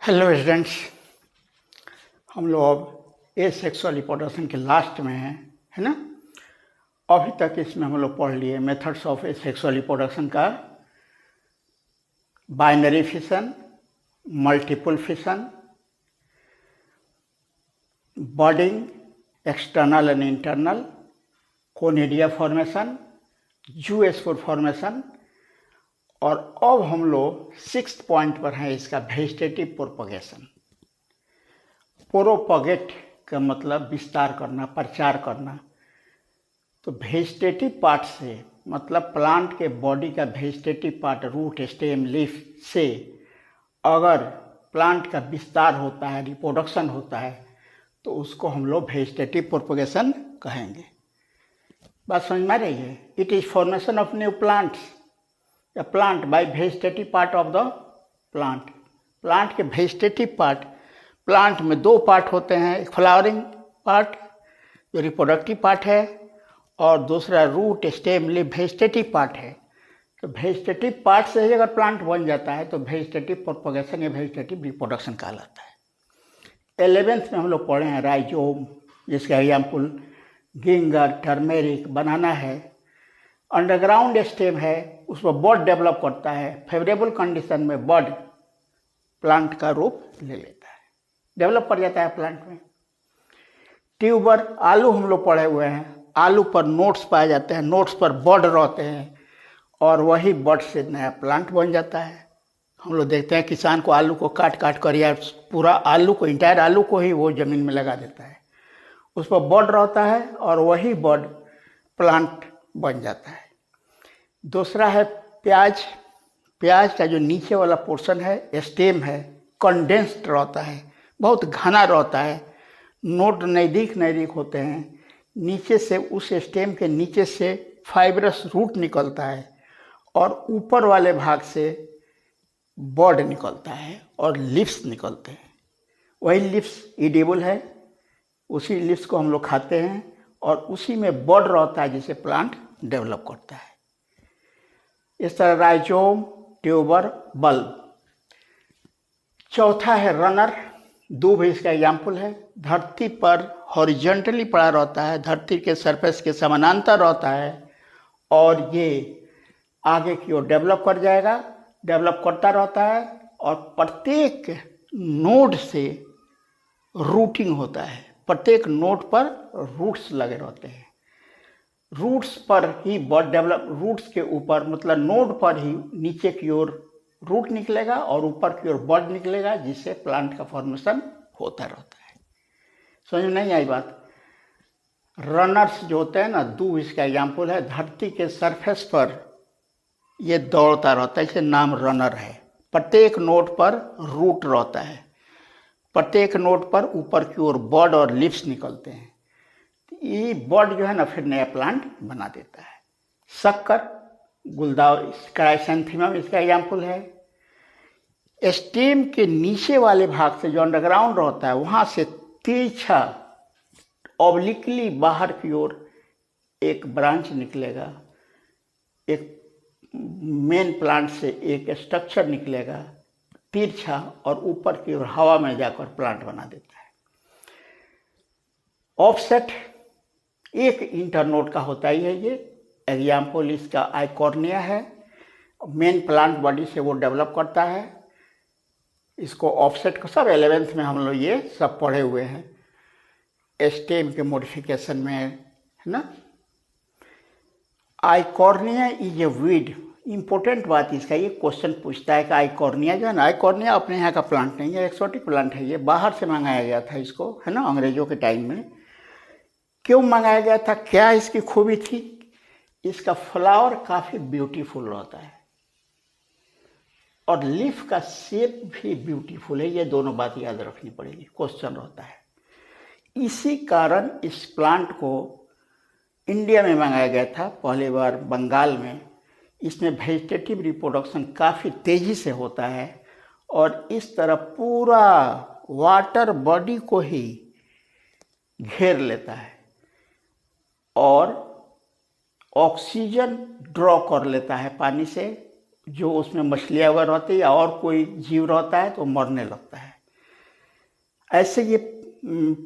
Hello students, हम लोग अब एसेक्सुअल रिप्रोडक्शन के लास्ट में हैं, है ना। अभी तक इसमें हम लोग पढ़ लिए मेथड्स ऑफ एसेक्सुअल रिप्रोडक्शन का binary fission, multiple fission, budding external and internal, conidia formation, zoospore formation. और अब हम लोग 6th पॉइंट पर हैं, इसका वेजिटेटिव प्रोपगेशन। प्रोपगेट का मतलब विस्तार करना, प्रचार करना। तो वेजिटेटिव पार्ट से मतलब प्लांट के बॉडी का vegetative part, root, stem, leaf से अगर प्लांट का विस्तार होता है, रिप्रोडक्शन होता है, तो उसको हम लोग वेजिटेटिव प्रोपगेशन कहेंगे। बात समझ में आ रही है? It is formation of new plants या plant by vegetative part of the plant. Plant के वेजिटेटिव पार्ट, प्लांट में दो पार्ट होते हैं, एक फ्लावरिंग पार्ट जो रिप्रोडक्टिव पार्ट है और दूसरा root, stem, leaf vegetative part है। तो वेजिटेटिव पार्ट से ही अगर प्लांट बन जाता है तो वेजिटेटिव प्रोपगेशन या वेजिटेटिव रिप्रोडक्शन कहलाता है। 11th में हम लोग पढ़े हैं राइजोम, जिसका एग्जाम्पल गिंगर, टर्मेरिक, बनाना है। अंडरग्राउंड स्टेम है, उस पर बड डेवलप करता है, फेवरेबल कंडीशन में बड प्लांट का रूप ले लेता है, डेवलप कर जाता है प्लांट में। ट्यूबर, आलू हम लोग पढ़े हुए हैं, आलू पर नोट्स पाए जाते हैं, नोट्स पर बड रहते हैं और वही बड से नया प्लांट बन जाता है। हम लोग देखते हैं किसान को आलू को काट काट कर या पूरा आलू को, इंटायर आलू को ही वो जमीन में लगा देता है, उस पर बड रहता है और वही बड प्लांट बन जाता है। दूसरा है प्याज। प्याज का जो नीचे वाला पोर्शन है, स्टेम है, कंडेंस्ड रहता है, बहुत घना रहता है, नोड नज़दीक नज़दीक होते हैं। नीचे से, उस स्टेम के नीचे से फाइब्रस रूट निकलता है और ऊपर वाले भाग से बड निकलता है और लिप्स निकलते हैं। वही लिप्स एडिबल है, उसी लिप्स को हम लोग खाते हैं और उसी में बड रहता है जिसे प्लांट डेवलप करता है। इस तरह राइजोम, ट्यूबर, बल्ब। चौथा है रनर, दूब इसका एग्जाम्पल है। धरती पर हॉरिजॉन्टली पड़ा रहता है, धरती के सरफेस के समानांतर रहता है और ये आगे की ओर डेवलप कर जाएगा, डेवलप करता रहता है और प्रत्येक नोड से रूटिंग होता है, प्रत्येक नोड पर रूट्स लगे रहते हैं। रूट्स पर ही बड डेवलप, रूट्स के ऊपर मतलब नोड पर ही नीचे की ओर रूट निकलेगा और ऊपर की ओर बड निकलेगा, जिससे प्लांट का फॉर्मेशन होता रहता है। समझ में नहीं आई बात? रनर्स जो होते हैं ना, दूब इसका एग्जाम्पल है। धरती के सरफेस पर ये दौड़ता रहता है, इसे नाम रनर है। प्रत्येक नोड पर रूट रहता है, प्रत्येक नोड पर ऊपर की ओर बड और लिप्स निकलते हैं। ये बड जो है ना फिर नया प्लांट बना देता है। शक्कर, गुलदाउदी, क्राइसैंथेमम इसका एग्जाम्पल है। स्टेम के नीचे वाले भाग से जो अंडरग्राउंड रहता है, वहां से तिरछा ऑब्लिकली बाहर की ओर एक ब्रांच निकलेगा, एक मेन प्लांट से एक स्ट्रक्चर निकलेगा तिरछा और ऊपर की ओर हवा में जाकर प्लांट बना देता है। ऑफसेट एक इंटरनोड का होता ही है। ये एग्जाम्पल इसका आइकॉर्निया है, मेन प्लांट बॉडी से वो डेवलप करता है। इसको ऑफसेट को सब 11th में हम लोग ये सब पढ़े हुए हैं, स्टेम के मॉडिफिकेशन में, है ना। Eichhornia is a weed. Important बात इसका, ये क्वेश्चन पूछता है कि आइकॉर्निया जो है ना, आइकॉर्निया अपने यहाँ का प्लांट नहीं है, एक्सोटिक प्लांट है। ये बाहर से मंगाया गया था इसको, है ना, अंग्रेजों के टाइम में। क्यों मंगाया गया था, क्या इसकी खूबी थी? इसका फ्लावर काफी ब्यूटीफुल रहता है और लीफ का शेप भी ब्यूटीफुल है। ये दोनों बात याद रखनी पड़ेगी, क्वेश्चन रहता है। इसी कारण इस प्लांट को इंडिया में मंगाया गया था पहली बार, बंगाल में। इसमें वेजिटेटिव रिप्रोडक्शन काफ़ी तेज़ी से होता है और इस तरह पूरा वाटर बॉडी को ही घेर लेता है और ऑक्सीजन ड्रॉ कर लेता है पानी से जो उसमें मछलियाँ वगैरह रहती है या और कोई जीव रहता है तो मरने लगता है। ऐसे ये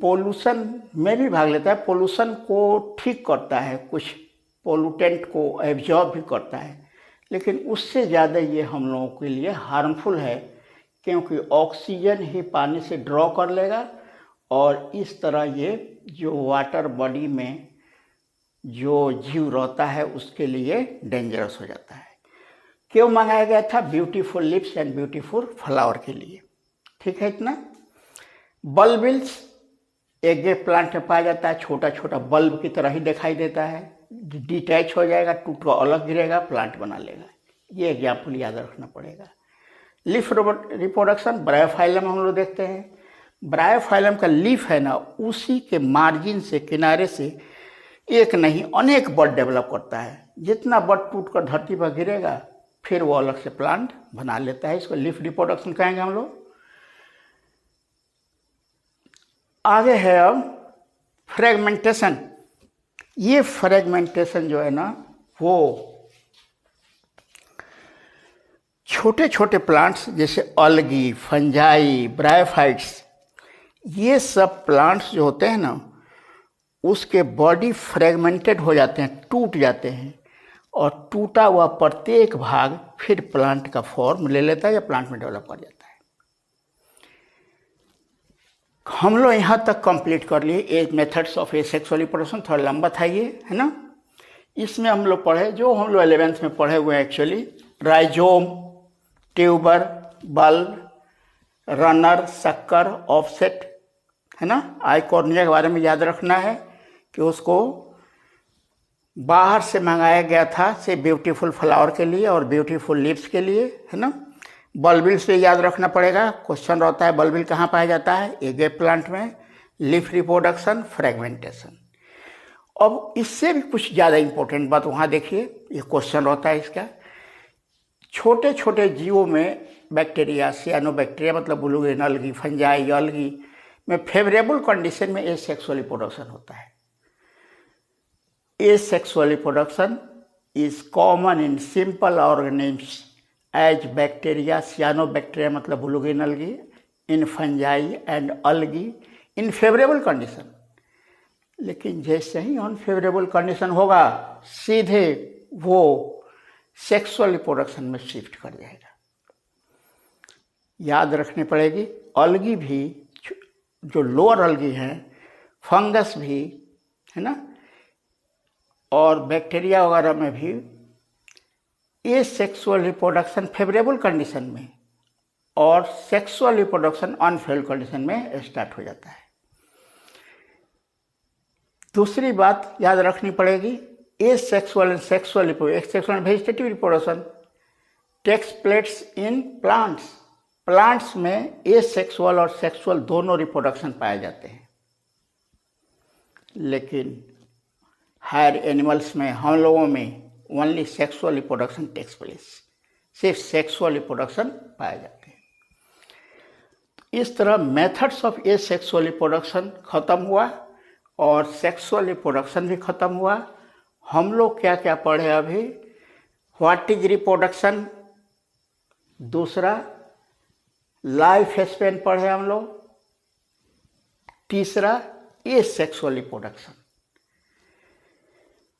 पोल्यूशन में भी भाग लेता है, पोल्यूशन को ठीक करता है, कुछ पोल्यूटेंट को एब्जॉर्ब भी करता है, लेकिन उससे ज़्यादा ये हम लोगों के लिए हार्मफुल है, क्योंकि ऑक्सीजन ही पानी से ड्रॉ कर लेगा और इस तरह ये जो वाटर बॉडी में जो जीव रहता है उसके लिए डेंजरस हो जाता है। क्यों मंगाया गया था? Beautiful lips and beautiful flower के लिए। ठीक है इतना। बल्बिल्स एक प्लांट में पाया जाता है, छोटा छोटा बल्ब की तरह ही दिखाई देता है, डिटैच हो जाएगा, टूट कर अलग गिरेगा, प्लांट बना लेगा। ये एग्जाम्पल याद रखना पड़ेगा। लीफ रिप्रोडक्शन ब्रायोफाइलम हम लोग देखते हैं। ब्रायोफाइलम का लीफ है ना, उसी के मार्जिन से, किनारे से एक नहीं अनेक बड डेवलप करता है। जितना बड टूट कर धरती पर गिरेगा फिर वो अलग से प्लांट बना लेता है। इसको लीफ रिप्रोडक्शन कहेंगे हम लोग। आगे है अब फ्रेगमेंटेशन। ये फ्रेगमेंटेशन जो है ना, वो छोटे छोटे प्लांट्स जैसे अलगी, फंजाई, ब्रायोफाइट्स, ये सब प्लांट्स जो होते हैं ना, उसके बॉडी फ्रेगमेंटेड हो जाते हैं, टूट जाते हैं, और टूटा हुआ प्रत्येक भाग फिर प्लांट का फॉर्म ले लेता है या प्लांट में डेवलप कर जाता है। हम लोग यहाँ तक कंप्लीट कर लिए as methods of asexual reproduction. थोड़ा लंबा था ये, है ना। इसमें हम लोग पढ़े, जो हम लोग 11th में पढ़े हुए हैं actually, rhizome, tuber, bulb, runner, शक्कर, ऑफसेट, है ना। आइकॉर्निया के बारे में याद रखना है कि उसको बाहर से मंगाया गया था, से ब्यूटीफुल फ्लावर के लिए और ब्यूटीफुल लिप्स के लिए, है ना। बल्बिल से याद रखना पड़ेगा, क्वेश्चन रहता है बल्बिल कहाँ पाया जाता है? एग प्लांट में। Leaf reproduction, fragmentation. अब इससे भी कुछ ज़्यादा इंपॉर्टेंट बात वहाँ देखिए, ये क्वेश्चन रहता है इसका। छोटे छोटे जीवों में बैक्टीरिया, सियानोबैक्टीरिया मतलब ब्लू ग्रीन अलगी, फंजाई, अलगी में फेवरेबल कंडीशन में एसेक्सुअल रिप्रोडक्शन होता है। Asexual reproduction is common in simple organisms as bacteria, cyanobacteria मतलब blue green algae, in fungi and algae in favorable condition। लेकिन जैसे ही अनफेवरेबल कंडीशन होगा सीधे वो सेक्सुअल रिप्रोडक्शन में शिफ्ट कर जाएगा। याद रखनी पड़ेगी, अलगी भी, जो लोअर अलगी हैं, फंगस भी, है ना, और बैक्टीरिया वगैरह में भी ये सेक्सुअल रिप्रोडक्शन फेवरेबल कंडीशन में और सेक्सुअल रिप्रोडक्शन अनफेवरेबल कंडीशन में स्टार्ट हो जाता है। दूसरी बात याद रखनी पड़ेगी, asexual and sexual asexual vegetative reproduction takes place in plants. Plants में एसेक्सुअल और सेक्सुअल दोनों रिप्रोडक्शन पाए जाते हैं, लेकिन हायर एनिमल्स में, हम लोगों में only sexual reproduction takes place, सिर्फ सेक्सुअल रिप्रोडक्शन पाए जाते हैं। इस तरह मेथड्स ऑफ एसेक्सुअल रिप्रोडक्शन खत्म हुआ और सेक्सुअल रिप्रोडक्शन भी खत्म हुआ। हम लोग क्या क्या पढ़े अभी? व्हाट इज रिप्रोडक्शन, दूसरा लाइफ स्पेन पढ़े हम लोग, तीसरा एसेक्सुअल रिप्रोडक्शन।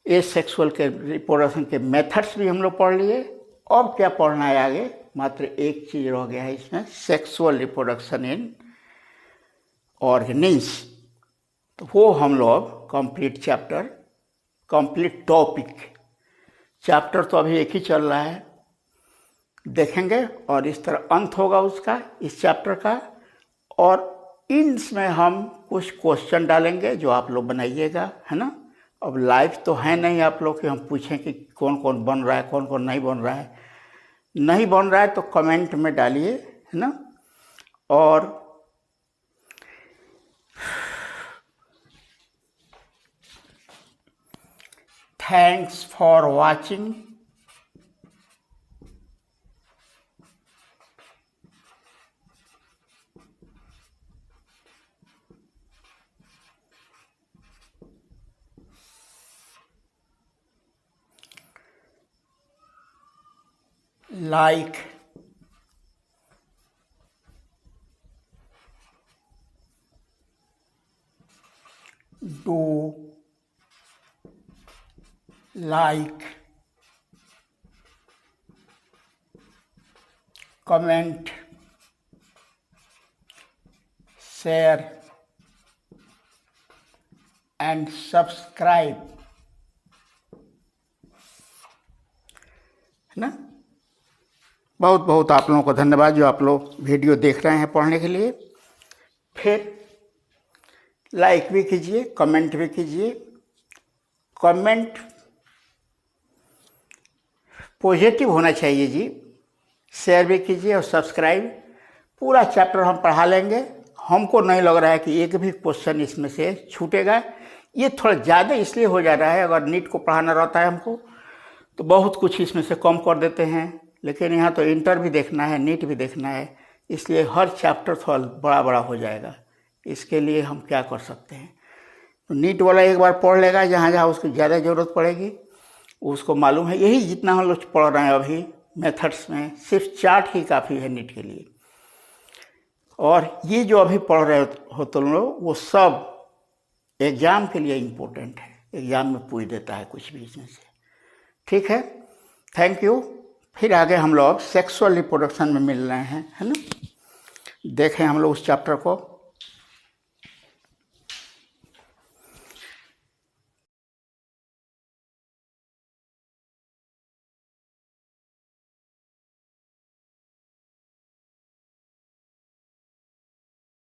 एसेक्सुअल के रिप्रोडक्शन के मेथड्स भी हम लोग पढ़ लिए। अब क्या पढ़ना है आगे? मात्र एक चीज रह गया है इसमें, सेक्सुअल रिप्रोडक्शन इन ऑर्गेनिज्म्स। तो वो हम लोग complete chapter, complete topic, chapter तो अभी एक ही चल रहा है, देखेंगे और इस तरह अंत होगा उसका, इस चैप्टर का। और इसमें हम कुछ क्वेश्चन डालेंगे जो आप लोग बनाइएगा, है ना। अब लाइव तो है नहीं आप लोग कि हम पूछें कि कौन कौन बन रहा है, कौन कौन नहीं बन रहा है। नहीं बन रहा है तो कमेंट में डालिए, है ना। और thanks for watching. like, do, like, comment, share and subscribe, है ना। बहुत बहुत आप लोगों को धन्यवाद जो आप लोग वीडियो देख रहे हैं पढ़ने के लिए। फिर लाइक भी कीजिए, कमेंट भी कीजिए। कमेंट पॉजिटिव होना चाहिए जी। शेयर भी कीजिए और सब्सक्राइब। पूरा चैप्टर हम पढ़ा लेंगे। हमको नहीं लग रहा है कि एक भी क्वेश्चन इसमें से छूटेगा। ये थोड़ा ज़्यादा इसलिए हो जा रहा है, अगर नीट को पढ़ाना रहता है हमको तो बहुत कुछ इसमें से कम कर देते हैं, लेकिन यहाँ तो इंटर भी देखना है, नीट भी देखना है, इसलिए हर चैप्टर थोड़ा बड़ा बड़ा हो जाएगा। इसके लिए हम क्या कर सकते हैं, तो नीट वाला एक बार पढ़ लेगा, जहाँ जहाँ उसको ज़्यादा ज़रूरत पड़ेगी उसको मालूम है। यही जितना हम लोग पढ़ रहे हैं अभी मेथड्स में, सिर्फ चार्ट ही काफ़ी है नीट के लिए। और ये जो अभी पढ़ रहे हो तुम लोग, वो सब एग्ज़ाम के लिए इम्पोर्टेंट है। एग्ज़ाम में पूछ देता है कुछ भी इसमें से। ठीक है, थैंक यू। फिर आगे हम लोग सेक्सुअल रिप्रोडक्शन में मिल रहे हैं, है ना। देखें हम लोग उस चैप्टर को।